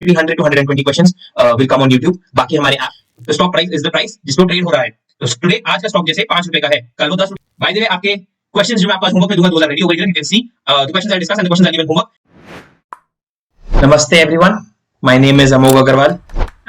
100 to 120 questions will come on YouTube। बाकी हमारे app stock price is the price जिस पे ट्रेड हो रहा है। तो टुडे आज का स्टॉक जैसे 5 रुपए का है, कल वो 10 रुपए। बाय द वे आपके क्वेश्चंस जो मैं आपको होमवर्क में दूंगा 2000 रेडी हो गई है। You can see the questions I discuss and the questions I given homework. नमस्ते everyone, my name is Amogh Agrawal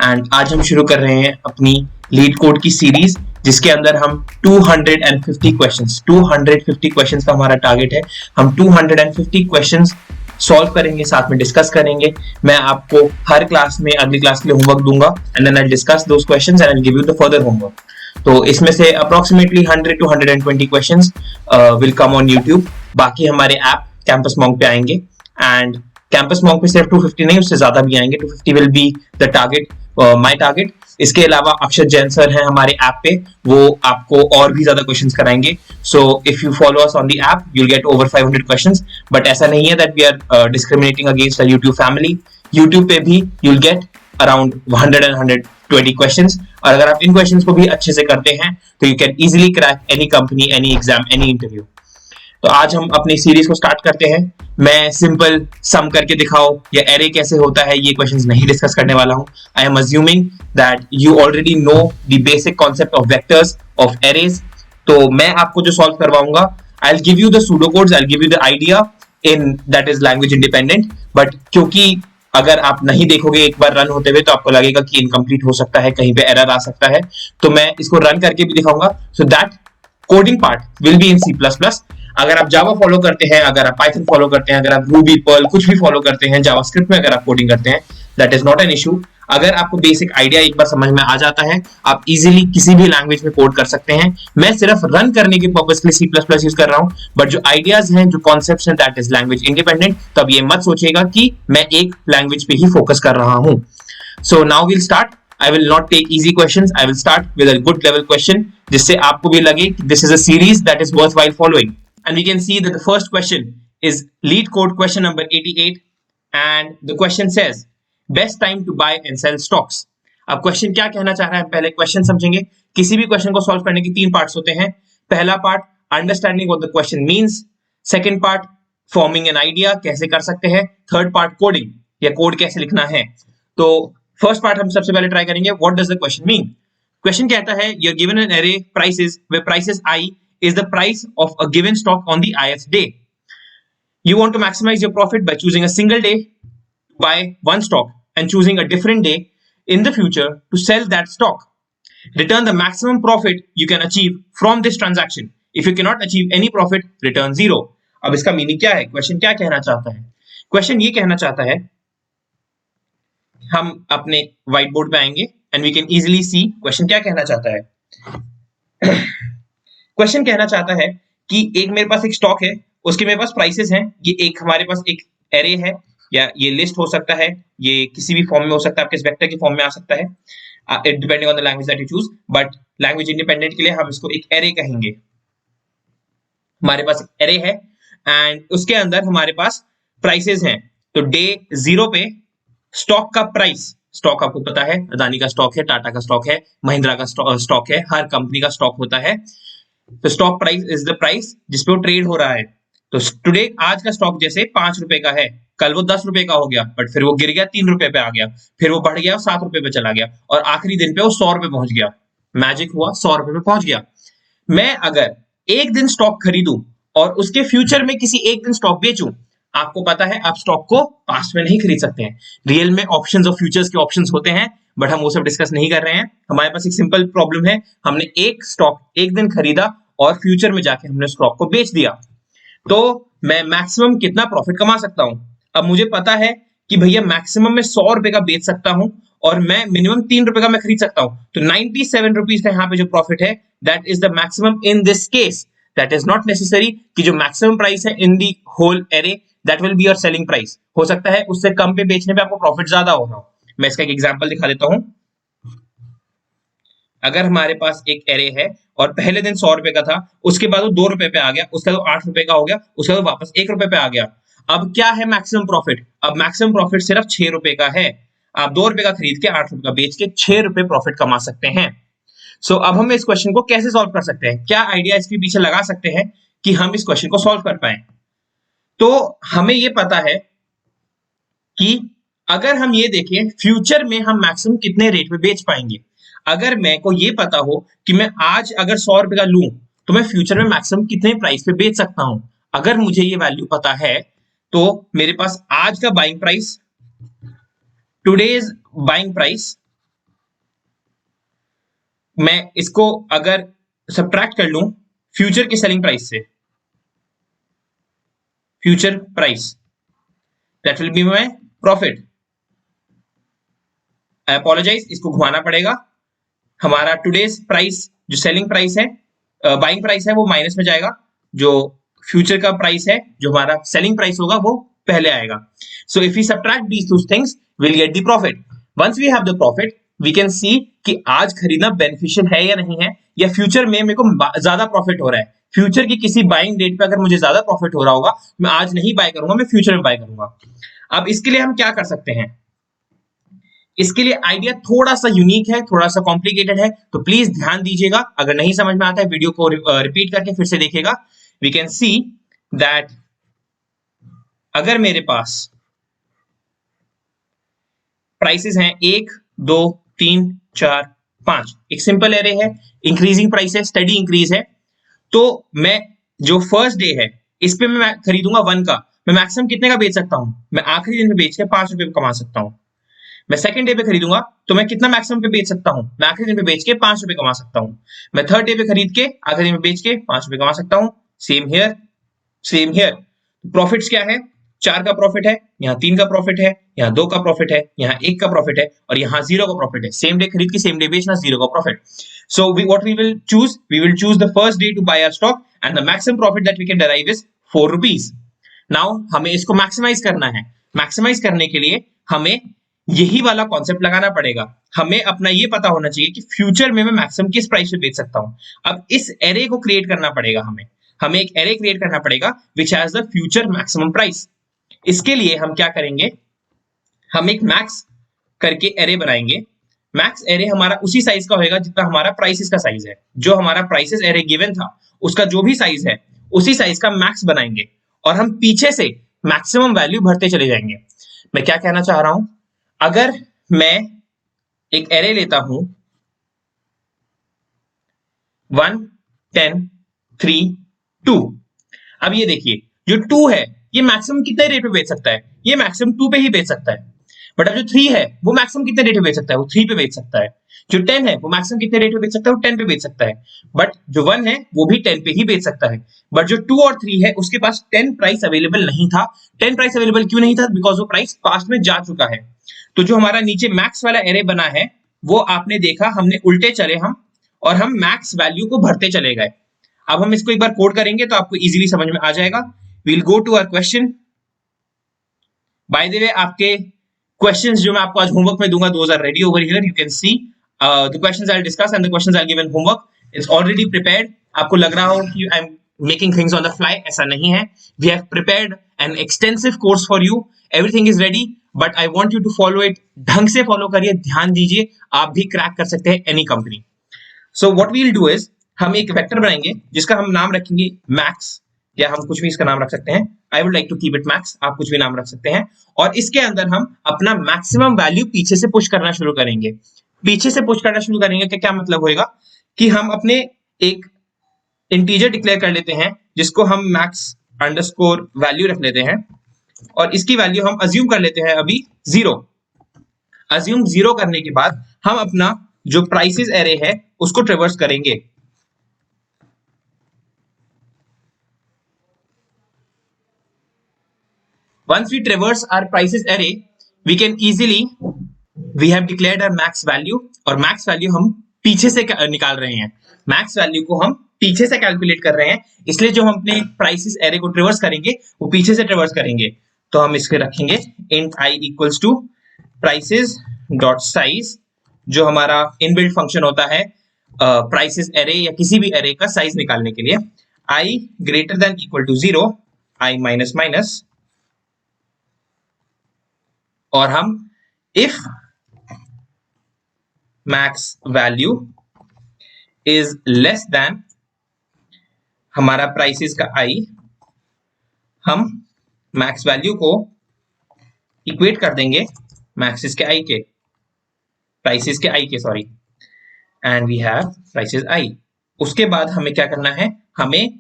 and आज हम शुरू कर रहे हैं अपनी लीड कोड की सीरीज जिसके अंदर हम 250 क्वेश्चंस का हमारा टारगेट है। हम 250 क्वेश्चंस सॉल्व करेंगे, साथ में डिस्कस करेंगे। मैं आपको हर क्लास में अगली क्लास के लिए होमवर्क दूंगा and then I discuss those questions and I give you the further homework. तो इसमें से approximately 100 to 120 questions will come on YouTube. बाकी हमारे ऐप कैंपस मॉन्क पे आएंगे एंड कैंपस मॉन्क पे सिर्फ 250 नहीं, उससे ज्यादा भी आएंगे। 250 will be the target, my target. इसके अलावा अक्षर जैन सर हैं हमारे ऐप पे, वो आपको और भी ज्यादा क्वेश्चंस कराएंगे। So if you follow us on the app you will get over 500 questions. But ऐसा नहीं है that we are discriminating against the YouTube family. YouTube पे भी you will get around 100 and 120 questions, और अगर आप इन क्वेश्चंस को भी अच्छे से करते हैं तो you can easily crack any company, any exam, any interview. तो आज हम अपनी सीरीज को स्टार्ट करते हैं। मैं सिंपल सम करके दिखाओ या एरे कैसे होता है ये क्वेश्चंस नहीं डिस्कस करने वाला हूं। I am assuming that you already know the basic concept of vectors, of arrays. तो मैं आपको जो सॉल्व करवाऊंगा, I will give you the pseudo codes, I will give you the idea in that is language independent. But क्योंकि अगर आप नहीं देखोगे एक बार रन होते हुए तो आपको लगेगा कि इनकम्प्लीट हो सकता है, कहीं पे एरर आ सकता है, तो मैं इसको रन करके भी दिखाऊंगा। So that coding part will be in C++। अगर आप जावा फॉलो करते हैं, अगर आप पाइथन फॉलो करते हैं, अगर आप रूबी, पर्ल कुछ भी फॉलो करते हैं, जावास्क्रिप्ट में अगर आप कोडिंग करते हैं, that is not an issue. अगर आपको बेसिक आइडिया एक बार समझ में आ जाता है, आप इजीली किसी भी लैंग्वेज में कोड कर सकते हैं। मैं सिर्फ रन करने के पर्पस के लिए C++ यूज कर रहा हूं, बट जो आइडियाज हैं, जो कॉन्सेप्ट्स हैं, दैट इज लैंग्वेज इंडिपेंडेंट। तो अब ये मत सोचिएगा कि मैं एक लैंग्वेज पे ही फोकस कर रहा हूं। So now will start. I will not take easy questions. I will start with a good level question जिससे आपको भी लगे कि this is a series that is worthwhile following. And we can see that the first question is lead code question number 88 and the question says best time to buy and sell stocks. अब question क्या कहना चाह रहा है, पहले question समझेंगे। किसी भी क्वेश्चन को सॉल्व करने के 3 पार्ट्स होते हैं। पहला part understanding what the question means, second part forming an idea, कैसे कर सकते हैं, थर्ड पार्ट कोडिंग या कोड कैसे लिखना है। तो फर्स्ट पार्ट हम सबसे पहले ट्राई करेंगे। What does the question mean? Question कहता है you are given an array prices where prices i is the price of a given stock on the ith day. You want to maximize your profit by choosing a single day to buy one stock and choosing a different day in the future to sell that stock. Return the maximum profit you can achieve from this transaction. If you cannot achieve any profit, return 0. अब इसका meaning क्या है? Question क्या कहना चाहता है? Question ये कहना चाहता है, हम अपने व्हाइट बोर्ड पे आएंगे and we can easily see question क्या कहना चाहता है। क्वेश्चन कहना चाहता है कि एक मेरे पास एक स्टॉक है, उसके मेरे पास प्राइसेस हैं। ये एक हमारे पास एक एरे है या ये लिस्ट हो सकता है, ये किसी भी फॉर्म में हो सकता है, आपके वेक्टर के फॉर्म में आ सकता है, it depending on the language that you choose. But language independent के लिए हम इसको एक एरे कहेंगे। हमारे पास एक एरे है एंड उसके अंदर हमारे पास प्राइसेस हैं। तो डे 0 पे स्टॉक का प्राइस, स्टॉक आपको पता है अदानी का स्टॉक है, टाटा का स्टॉक है, महिंद्रा का स्टॉक है, हर कंपनी का स्टॉक होता है। तो stock price is the price जिसपे वो ट्रेड हो रहा है। तो टुडे आज का स्टॉक जैसे 5 रुपए का है, कल वो 10 रुपए का हो गया, बट फिर वो गिर गया 3 रुपए पे आ गया, फिर वो बढ़ गया 7 रुपए पे चला गया और आखिरी दिन पे वो 100 रुपए पहुंच गया। मैजिक हुआ, 100 रुपए पे पहुंच गया। मैं अगर एक दिन स्टॉक खरीदूं और उसके फ्यूचर में किसी एक दिन स्टॉक बेचूं, आपको पता है आप स्टॉक को पास्ट में नहीं खरीद सकते हैं। रियल में ऑप्शंस और फ्यूचर्स के ऑप्शंस होते हैं, बट हम वो सब डिस्कस नहीं कर रहे हैं। हमारे पास एक सिंपल प्रॉब्लम है, हमने एक स्टॉक एक दिन खरीदा और फ्यूचर में जाके हमने स्टॉक को बेच दिया। तो मैं मैक्सिमम कितना प्रॉफिट कमा सकता हूं? अब मुझे पता है कि भैया मैक्सिमम में 100 रुपए का बेच सकता हूं और मैं मिनिमम 3 रुपए का मैं खरीद सकता हूं। तो 97 रुपीज का यहाँ पे जो प्रॉफिट है, that is the maximum in this case. That is not necessary कि जो मैक्सिमम प्राइस है in the whole array that will be your selling price. हो सकता है उससे कम पे बेचने पे आपको प्रॉफिट ज्यादा हो रहा हो। मैं इसका एक एग्जांपल दिखा देता हूं। अगर हमारे पास एक एरे है और पहले दिन 100 रुपए का था, उसके बाद वो 2 रुपए पे आ गया, उसके बाद 8 रुपए का हो गया, उसके बाद वापस 1 रुपए पे आ गया। अब क्या है मैक्सिमम प्रॉफिट? अब मैक्सिमम प्रॉफिट सिर्फ 6 रुपए का है। आप 2 रुपए का खरीद के 8 रुपए का बेच के 6 रुपए प्रॉफिट कमा सकते हैं। सो अब हम इस क्वेश्चन को कैसे सॉल्व कर सकते हैं? क्या आइडिया इसके पीछे लगा सकते हैं कि हम इस क्वेश्चन को सॉल्व कर पाए? तो हमें ये पता है कि अगर हम ये देखें फ्यूचर में हम मैक्सिमम कितने रेट पे बेच पाएंगे, अगर मेरे को ये पता हो कि मैं आज अगर 100 रुपए का लूं तो मैं फ्यूचर में मैक्सिमम कितने प्राइस पे बेच सकता हूं, अगर मुझे ये वैल्यू पता है तो मेरे पास आज का buying price, today's buying price, मैं इसको अगर सब्ट्रैक्ट कर लूं फ्यूचर की सेलिंग प्राइस से, future price, that will be my profit. I apologize, इसको घुमाना पड़ेगा, हमारा टुडेज प्राइस जो सेलिंग प्राइस है, बाइंग प्राइस है, वो माइनस में जाएगा, जो फ्यूचर का प्राइस है, जो हमारा सेलिंग प्राइस होगा वो पहले आएगा। So if we subtract these two things will get the profit. Once we have the profit we can see कि आज खरीदना बेनिफिशियल है या नहीं है, या फ्यूचर में मेरे को ज्यादा प्रॉफिट हो रहा है, फ्यूचर की किसी बाइंग डेट पे अगर मुझे ज्यादा प्रॉफिट हो रहा होगा मैं आज नहीं बाय करूंगा, मैं फ्यूचर में बाय करूंगा। अब इसके लिए हम क्या कर सकते हैं, इसके लिए आइडिया थोड़ा सा यूनिक है, थोड़ा सा कॉम्प्लिकेटेड है, तो प्लीज ध्यान दीजिएगा, अगर नहीं समझ में आता है वीडियो को रिपीट करके फिर से देखेगा। वी कैन सी दैट अगर मेरे पास प्राइसेस हैं 1 2 3 4 5, एक सिंपल एरे है, इंक्रीजिंग प्राइस है, स्टडी इंक्रीज है, तो मैं जो फर्स्ट डे है इस पे मैं खरीदूंगा 1 का, मैं मैक्सिमम कितने का बेच सकता हूं, मैं आखिरी दिन में बेच के 5 रुपए कमा सकता हूं। मैं सेकंड डे पे खरीदूंगा तो मैं कितना मैक्सिमम पे बेच सकता हूं, मैं आखिरी दिन पे बेच के 5 रुपए कमा सकता हूं। मैं थर्ड डे पे खरीद के आखिरी दिन में बेच के 5 रुपए कमा सकता हूं। Same here, same here. Profits क्या है, 4 का प्रॉफिट है, यहाँ 3 का प्रॉफिट है, यहाँ 2 का प्रॉफिट है, यहाँ 1 का प्रॉफिट है, और यहाँ 0 का प्रॉफिट है। सेम डे खरीद के सेम डे बेचना, 0 का profit. So what we will choose? We will choose the first day to buy our stock and the maximum profit that we can derive is 4 rupees. Now हमें इसको maximise करना है, maximise करने के लिए हमें यही वाला कॉन्सेप्ट लगाना पड़ेगा, हमें अपना ये पता होना चाहिए कि फ्यूचर में मैं मैक्सिमम किस प्राइस पे बेच सकता हूं। अब इस एरे को क्रिएट करना पड़ेगा, हमें एक एरे क्रिएट करना पड़ेगा which has the future maximum price. इसके लिए हम क्या करेंगे, हम एक मैक्स करके एरे बनाएंगे। मैक्स एरे हमारा उसी साइज का होगा जितना हमारा प्राइसेस का साइज है, जो हमारा प्राइसेस एरे गिवन था उसका जो भी साइज है उसी साइज का मैक्स बनाएंगे, और हम पीछे से मैक्सिमम वैल्यू भरते चले जाएंगे। मैं क्या कहना चाह रहा हूं, अगर मैं एक एरे लेता हूं 1 10 3 2, अब ये देखिए जो 2 है ये मैक्सिमम कितने रेट पे बेच सकता है, ये मैक्सिमम 2 पे ही बेच सकता है। बट अब जो 3 है वो मैक्सिमम कितने रेट पे बेच सकता है, वो 3 पे बेच सकता है। जो 10 है वो मैक्सिमम कितने रेट पे बेच सकता है, वो 10 पे बेच सकता है। बट जो 1 है वो भी 10 पे ही बेच सकता है। बट जो 2 और 3 है उसके पास 10 प्राइस अवेलेबल नहीं था। 10 प्राइस अवेलेबल क्यों नहीं था, बिकॉज वो प्राइस पास्ट में जा चुका है। तो जो हमारा नीचे मैक्स वाला एरे बना है वो आपने देखा, हमने उल्टे चले हम, और हम मैक्स वैल्यू को भरते चले गए। अब हम इसको एक बार कोड करेंगे तो आपको इजीली समझ में आ जाएगा। We'll go to our question. By the way आपके क्वेश्चंस जो मैं आपको आज होमवर्क में दूंगा, those are ready over here, you can see the questions I will discuss and the questions I will given homework, it's already prepared. आपको लग रहा हो कि I am making things on the fly, ऐसा नहीं है। We have prepared an extensive course for you, everything is ready, but I want you to follow it. ढंग से फॉलो करिए, ध्यान दीजिए, आप भी क्रैक कर सकते हैं any company. So what we will do is, हम एक वेक्टर बनाएंगे जिसका हम नाम रखेंगे मैक्स, या हम कुछ भी इसका नाम रख सकते हैं। I would like to keep it max, आप कुछ भी नाम रख सकते हैं। और इसके अंदर हम अपना मैक्सिमम वैल्यू पीछे से पुश करना शुरू करेंगे। पीछे से पुश करना शुरू करेंगे क्या मतलब होएगा कि हम अपने एक इंटीजर डिक्लेयर कर लेते हैं जिसको हम मैक्स अंडरस्कोर वैल्यू रख लेते हैं, और इसकी वैल्यू हम अज्यूम कर लेते हैं अभी 0। अज्यूम 0 करने के बाद हम अपना जो प्राइसेस एरे है उसको ट्रेवर्स करेंगे। Once we traverse our prices array, we can easily, we have declared our max value, और max value हम पीछे से निकाल रहे हैं। max value को हम पीछे से कैलकुलेट कर रहे हैं, इसलिए जो हम अपने प्राइसेस एरे को ट्रेवर्स करेंगे वो पीछे से ट्रेवर्स करेंगे। तो हम इसके रखेंगे int I equals to prices dot size, जो हमारा इनबिल्ट फंक्शन होता है प्राइसेस एरे या किसी भी एरे का साइज निकालने के लिए। I greater than equal to 0, I minus minus, और हम if max value is less than हमारा प्राइसेस का I, हम मैक्स वैल्यू को इक्वेट कर देंगे मैक्सिस के आई के, प्राइसेस के आई के sorry, and we have prices I. उसके बाद हमें क्या करना है, हमें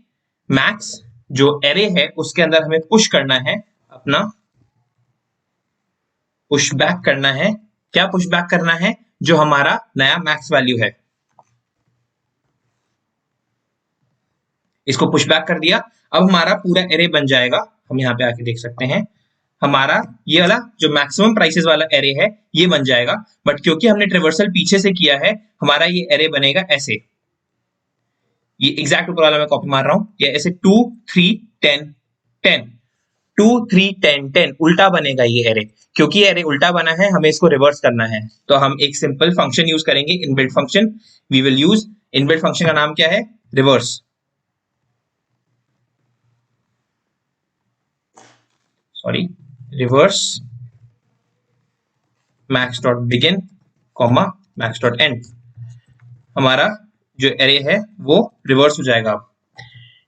मैक्स जो एरे है उसके अंदर हमें पुश करना है, अपना पुश बैक करना है। क्या पुश बैक करना है, जो हमारा नया मैक्स वैल्यू है, इसको पुश बैक कर दिया। अब हमारा पूरा एरे बन जाएगा, हम यहाँ पे आके देख सकते हैं, हमारा ये वाला जो मैक्सिमम प्राइसेस वाला एरे है ये बन जाएगा। बट क्योंकि हमने ट्रेवर्सल पीछे से किया है, हमारा ये एरे बनेगा ऐसे, ये एग्जैक्ट ऊपर वाला मैं कॉपी मार रहा हूं, ये ऐसे 2 3 10 10 2 3 10 10 उल्टा बनेगा ये एरे। क्योंकि एरे उल्टा बना है, हमें इसको रिवर्स करना है, तो हम एक सिंपल फंक्शन यूज करेंगे, inbuilt function. We will use inbuilt function का नाम क्या है, reverse, sorry reverse max dot begin comma max dot end. हमारा जो एरे है वो रिवर्स हो जाएगा।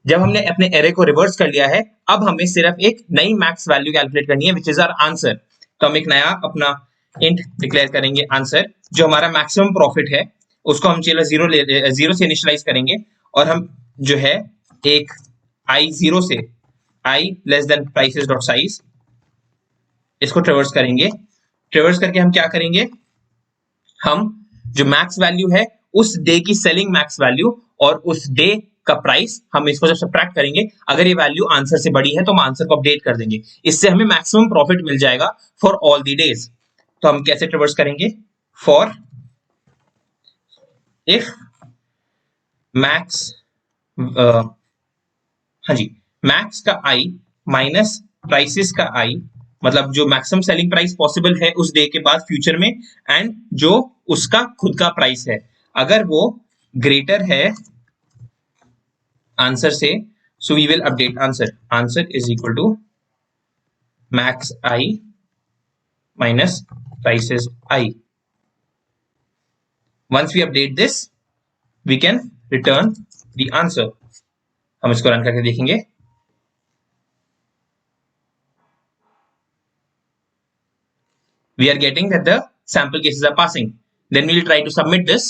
जब हमने अपने एरे को रिवर्स कर लिया है, अब हमें सिर्फ एक नई मैक्स वैल्यू कैलकुलेट करनी है, विच इज आवर आंसर। तो हम एक नया अपना इंट डिक्लेयर करेंगे आंसर, जो हमारा मैक्सिमम प्रॉफिट है उसको हम चलो जीरो से इनिशियलाइज करेंगे, और हम जो है एक आई जीरो से I less than prices dot size, इसको ट्रेवर्स करेंगे। ट्रेवर्स करके हम क्या करेंगे, हम जो मैक्स वैल्यू है उस डे की सेलिंग मैक्स वैल्यू और उस डे का प्राइस, हम इसको जब सब्ट्रैक्ट करेंगे, अगर ये वैल्यू आंसर से बड़ी है तो हम आंसर को अपडेट कर देंगे, इससे हमें मैक्सिमम प्रॉफिट मिल जाएगा फॉर ऑल द डेज। तो हम कैसे ट्रेवर्स करेंगे, फॉर इफ मैक्स, हाँ जी, मैक्स का आई माइनस प्राइसेस का आई, मतलब जो मैक्सिमम सेलिंग प्राइस पॉसिबल है उस डे के बाद फ्यूचर में, एंड जो उसका खुद का प्राइस है, अगर वो ग्रेटर है आंसर से, so we will update answer. Answer is equal to max I minus prices I. Once we update this we can return the answer. हम इसको रन करके देखेंगे। We are getting that the sample cases are passing. Then we will try to submit this,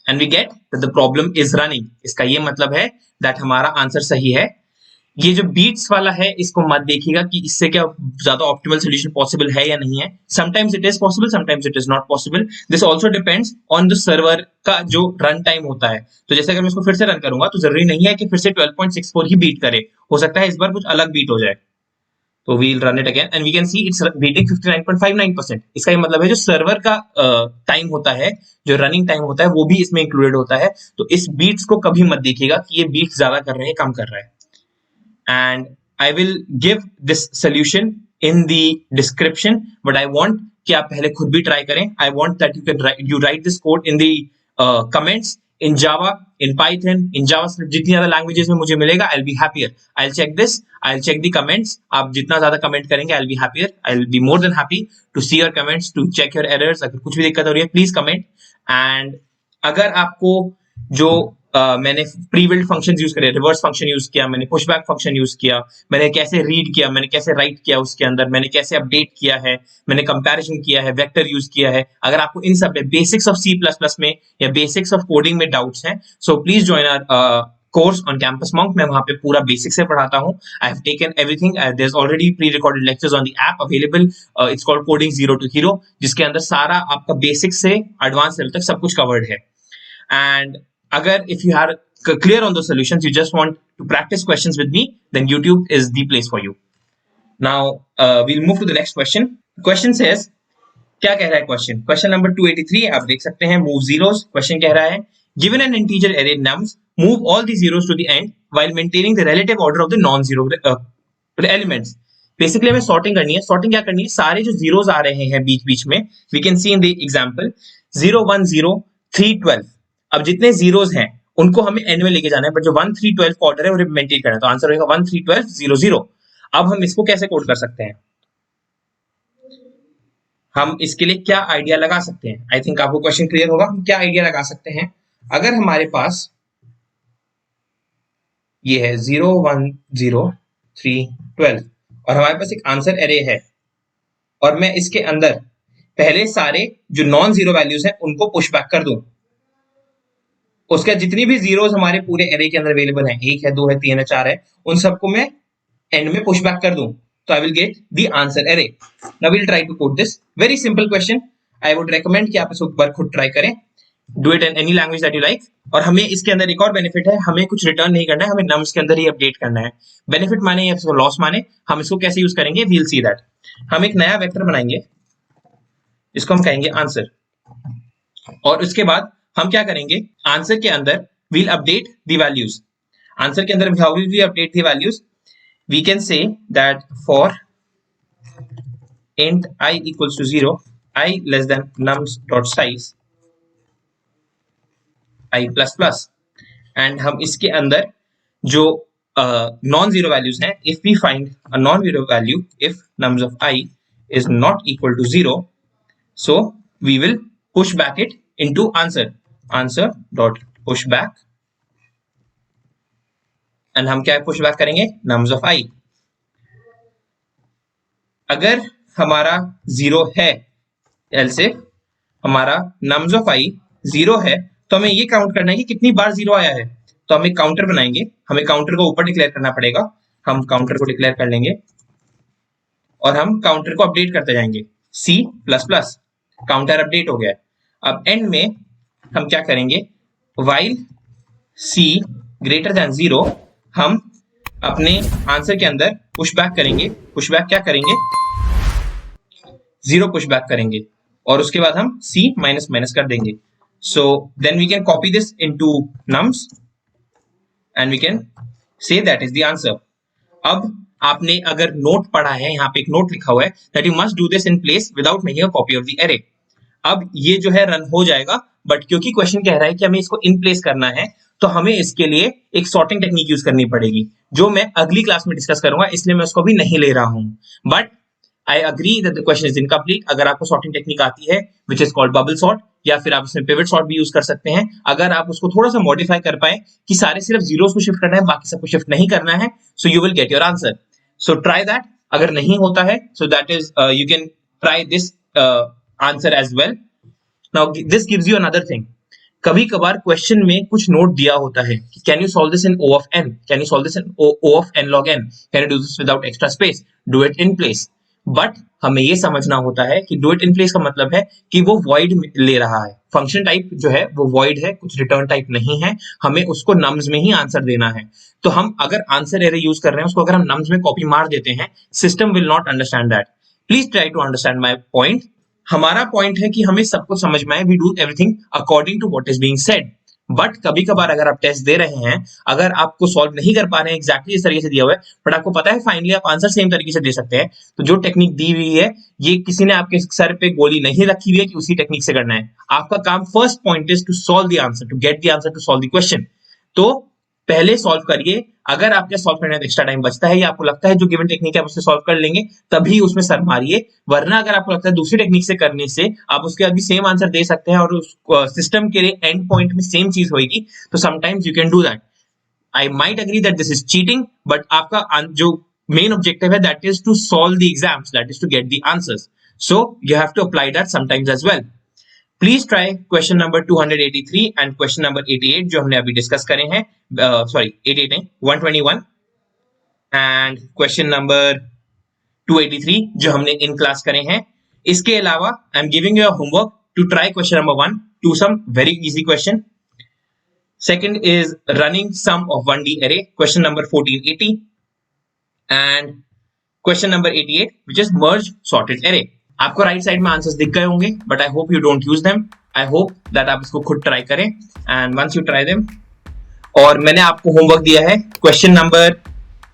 and we get that the problem is running. इसका ये मतलब है that हमारा answer सही है। ये जो बीट्स वाला है इसको मत देखिएगा कि इससे क्या ज्यादा ऑप्टिमल सोल्यूशन पॉसिबल है या नहीं है। Sometimes it is possible, sometimes it is not possible. This also depends on the server का जो रन टाइम होता है। तो जैसे अगर मैं इसको फिर से रन करूंगा तो जरूरी नहीं है कि फिर से 12.64 ही बीट करे, हो सकता है इस बार कुछ अलग बीट हो जाए। तो we'll run it again and we can see it's beating 59.59%। इसका ये मतलब है जो सर्वर का टाइम होता है, जो रनिंग टाइम होता है, वो भी इसमें इंक्लूडेड होता है। तो इस बीट्स को कभी मत देखिएगा कि ये बीट्स ज्यादा कर रहे हैं कम कर रहा है। And I will give this solution in the description, but I want कि आप पहले खुद भी ट्राई करें। I want that you right this code in the comments in Java, in Python, in JavaScript, जितनी ज्यादा लैंग्वेजेस में मुझे मिलेगा, I'll be happier. I'll check this, I'll check the comments. आप जितना ज्यादा कमेंट करेंगे, I'll be happier. I'll be more than happy to see your comments, to check your errors. अगर कुछ भी दिक्कत हो रही है, प्लीज कमेंट। एंड अगर आपको जो मैंने प्री बिल्ड फंक्शन यूज करे, रिवर्स फंक्शन यूज किया, मैंने पुशबैक फंक्शन यूज किया, मैंने कैसे रीड किया, मैंने कैसे राइट किया उसके अंदर, मैंने कैसे अपडेट किया है, मैंने कंपैरिजन किया है, वेक्टर यूज किया है, अगर आपको इन सब में बेसिक्स ऑफ C++ में या बेसिक्स ऑफ कोडिंग में डाउट्स हैं, so please join our course on Campus Monk. मैं वहां पे पूरा बेसिक से पढ़ाता हूँ। I have taken everything, there is already pre recorded lectures on the app available. It's called coding zero to hero, जिसके अंदर सारा आपका बेसिक से एडवांस लेवल तक सब कुछ कवर्ड है। एंड अगर if you are clear on those solutions, you just want to practice questions with me, then YouTube is the place for you. Now we'll move to the next question. Question says, क्या कह रहा है question? Question number 283 आप देख सकते हैं, move zeros। Question कह रहा है given an integer array nums, move all the zeros to the end while maintaining the relative order of the non-zero elements. Basically हमें सॉर्टिंग करनी है। सॉर्टिंग क्या करनी है, सारे जो जीरोस आ रहे हैं बीच बीच में, we can see in the example 0 1 0 3 12। अब जितने जीरोस हैं उनको हमें एंड में लेके जाना है, बट जो 1 3 12 का ऑर्डर है वो मेंटेन करना है। तो आंसर होगा 1 3 12 0 0। अब हम इसको कैसे कोड कर सकते हैं, हम इसके लिए क्या आइडिया लगा सकते हैं? आई थिंक आपको क्वेश्चन क्लियर होगा। हम क्या आइडिया लगा सकते हैं, अगर हमारे पास ये है 0 1 0 3 12 और हमारे पास एक आंसर एरे है और मैं इसके अंदर पहले सारे जो नॉन जीरो वैल्यूज हैं उनको पुश बैक कर दूं, उसका जितनी भी जीरोस हमारे पूरे एरे के अंदर अवेलेबल हैं, 1 है, 2 है, 3 है, 4 है, उन सबको मैं एंड में पुश बैक कर दूं, तो I will get the answer array. Now we'll try to code this very simple question. I would recommend कि आप इसको एक बार खुद ट्राई करें, do it in any language that you like. और हमें इसके अंदर एक और बेनिफिट है, हमें कुछ रिटर्न नहीं करना है, हमें नम्स के अंदर ही अपडेट करना है। बेनिफिट माने या इसको लॉस माने, हम इसको कैसे यूज करेंगे वील सी दैट। हम एक नया वेक्टर बनाएंगे जिसको हम कहेंगे आंसर, और उसके बाद हम क्या करेंगे, आंसर के अंदर we'll update the values. Answer के अंदर how will we update the values, we can say that for int I equals to 0, I less than nums dot size I plus plus, and हम इसके अंदर जो non zero values हैं, if we find a non zero value if nums of I is not equal to 0, so we will push back it into answer dot push back, and हम क्या push back करेंगे, nums of I। अगर हमारा 0 है, else if हमारा nums of I 0 है, तो हमें ये काउंट करना है कि कितनी बार 0 आया है। तो हम एक काउंटर बनाएंगे, हमें काउंटर को ऊपर डिक्लेयर करना पड़ेगा। हम काउंटर को डिक्लेयर कर लेंगे और हम काउंटर को अपडेट करते जाएंगे, C plus plus, counter update हो गया। अब एंड में हम क्या करेंगे, while C ग्रेटर देन 0, हम अपने आंसर के अंदर पुश बैक करेंगे। पुश बैक क्या करेंगे, 0 पुश बैक करेंगे, और उसके बाद हम C माइनस माइनस कर देंगे। So then we can copy this into nums and we can say that is the answer. अब आपने अगर नोट पढ़ा है, यहाँ पे एक नोट लिखा हुआ है that you must do this in place without making a copy of the array. अब ये जो है रन हो जाएगा, बट क्योंकि क्वेश्चन कह रहा है कि हमें इसको इन प्लेस करना है, तो हमें इसके लिए एक सॉर्टिंग टेक्निक यूज करनी पड़ेगी, जो मैं अगली क्लास में डिस्कस करूंगा, इसलिए मैं उसको भी नहीं ले रहा हूं। But I agree that the question is incomplete. अगर आपको सॉर्टिंग टेक्निक आती है which is called bubble sort, या फिर आप इसमें पिवट सॉर्ट भी यूज कर सकते हैं, अगर आप उसको थोड़ा सा मॉडिफाई कर पाए कि सारे सिर्फ जीरोस को शिफ्ट करना है, बाकी सबको शिफ्ट नहीं करना है, so you will get your answer. So try that. अगर नहीं होता है, so that is you can try this answer as well. Now this gives you another thing, कभी कभार क्वेश्चन में कुछ नोट दिया होता है कि can you solve this in O of n, can you solve this in O of n log n, can you do this without extra space, do it in place. But हमें ये समझना होता है कि डू इट इन प्लेस का मतलब है कि वो void ले रहा है, फंक्शन टाइप जो है वो void है, कुछ रिटर्न टाइप नहीं है, हमें उसको नम्स में ही आंसर देना है। तो हम अगर आंसर एरे यूज कर रहे हैं, उसको अगर हम नम्स में कॉपी मार देते हैं, system will not understand that. Please try to understand my point. हमारा पॉइंट है कि हमें सब कुछ समझ में आए, we do everything according to what is being said. But कभी कभार अगर आप टेस्ट दे रहे हैं, अगर आपको सॉल्व नहीं कर पा रहे हैं एग्जैक्टली इस तरीके से दिया हुआ है, बट आपको पता है फाइनली आप आंसर सेम तरीके से दे सकते हैं, तो जो टेक्निक दी हुई है, ये किसी ने आपके सर पे गोली नहीं रखी हुई है कि उसी टेक्निक से करना है। आपका काम first point is to solve the answer, to get the answer, to solve the question. तो पहले सॉल्व करिए। अगर आपके सॉल्व करने में एक्स्ट्रा टाइम बचता है, या आपको लगता है जो गिवन टेक्निक है उससे सॉल्व कर लेंगे, तभी उसमें सर मारिए। वरना अगर आपको लगता है दूसरी टेक्निक से करने से आप उसके अभी सेम आंसर दे सकते हैं और उस सिस्टम के एंड पॉइंट में सेम चीज होगी, तो sometimes you can do that. I might agree that this is cheating, but आपका जो मेन ऑब्जेक्टिव है that is to solve the exams, that is to get the answers. So you have to apply that sometimes as well. Please try question number 283 and question number 88 जो हमने अभी discuss करे हैं, sorry 88 नहीं, 121 and question number 283 जो हमने in class करे हैं। इसके अलावा I am giving you a homework to try question number 1 two sum very easy question. Second is running sum of 1D array, question number 1480, and question number 88 which is merge sorted array। आपको right side में answers दिख गए होंगे, but I hope you don't use them. I hope that आप इसको खुद try करें, and once you try them, और मैंने आपको होमवर्क दिया है question number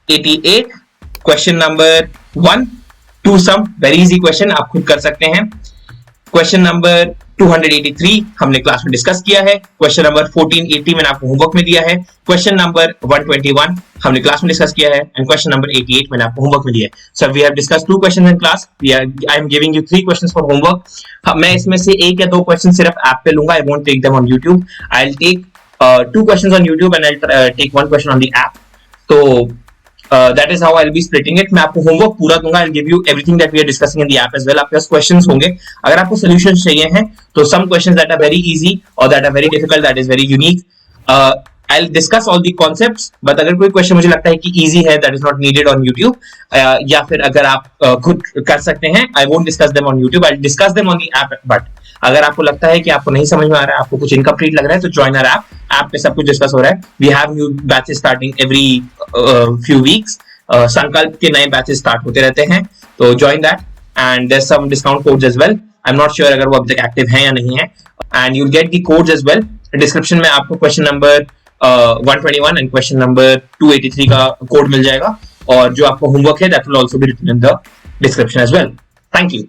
88, question number 1 two sum very easy question आप खुद कर सकते हैं। क्वेश्चन नंबर 283 हमने क्लास में डिस्कस किया है। क्वेश्चन नंबर 1480 मैंने आपको होमवर्क में दिया है। क्वेश्चन नंबर 121 हमने क्लास में डिस्कस किया है, एंड क्वेश्चन नंबर 88 मैंने आपको होमवर्क में दिया है। So we have discussed 2 questions in class. I am giving you 3 questions for homework. मैं इसमें से 1 या 2 क्वेश्चन सिर्फ ऐप पे लूंगा, I won't take them on YouTube। I will take 2 questions on YouTube and I will take 1 question on the app. तो that is how I will be splitting it. मैं आपको होमवर्क पूरा दूंगा, I give you everything that we are discussing in the app as well. आपके पास questions होंगे, अगर आपको सॉल्यूशंस चाहिए हैं तो some questions that are very easy और that are very difficult, that is very unique. I'll discuss all the concepts, but अगर कोई क्वेश्चन मुझे लगता है कि easy है, that is not needed on YouTube, या फिर अगर आप खुद कर सकते हैं, I won't discuss them on YouTube, I'll discuss them on the app. But अगर आपको लगता है कि आपको नहीं समझ में आ रहा है, आपको कुछ इनकम्प्लीट लग रहा है, तो join our app. ऐप पे सब कुछ डिस्कस हो रहा है. We have new batches starting every few weeks. संकल्प के नए बैचेस स्टार्ट होते रहते हैं, तो join that. And there's some discount codes as well. I'm not sure अगर वो अभी तक एक्टिव है या नहीं है. And you'll get the codes as well. Description में आपको question number 121 and question number 283 का कोड मिल जाएगा, और जो आपको होमवर्क है that will also be written in the description as well. Thank you.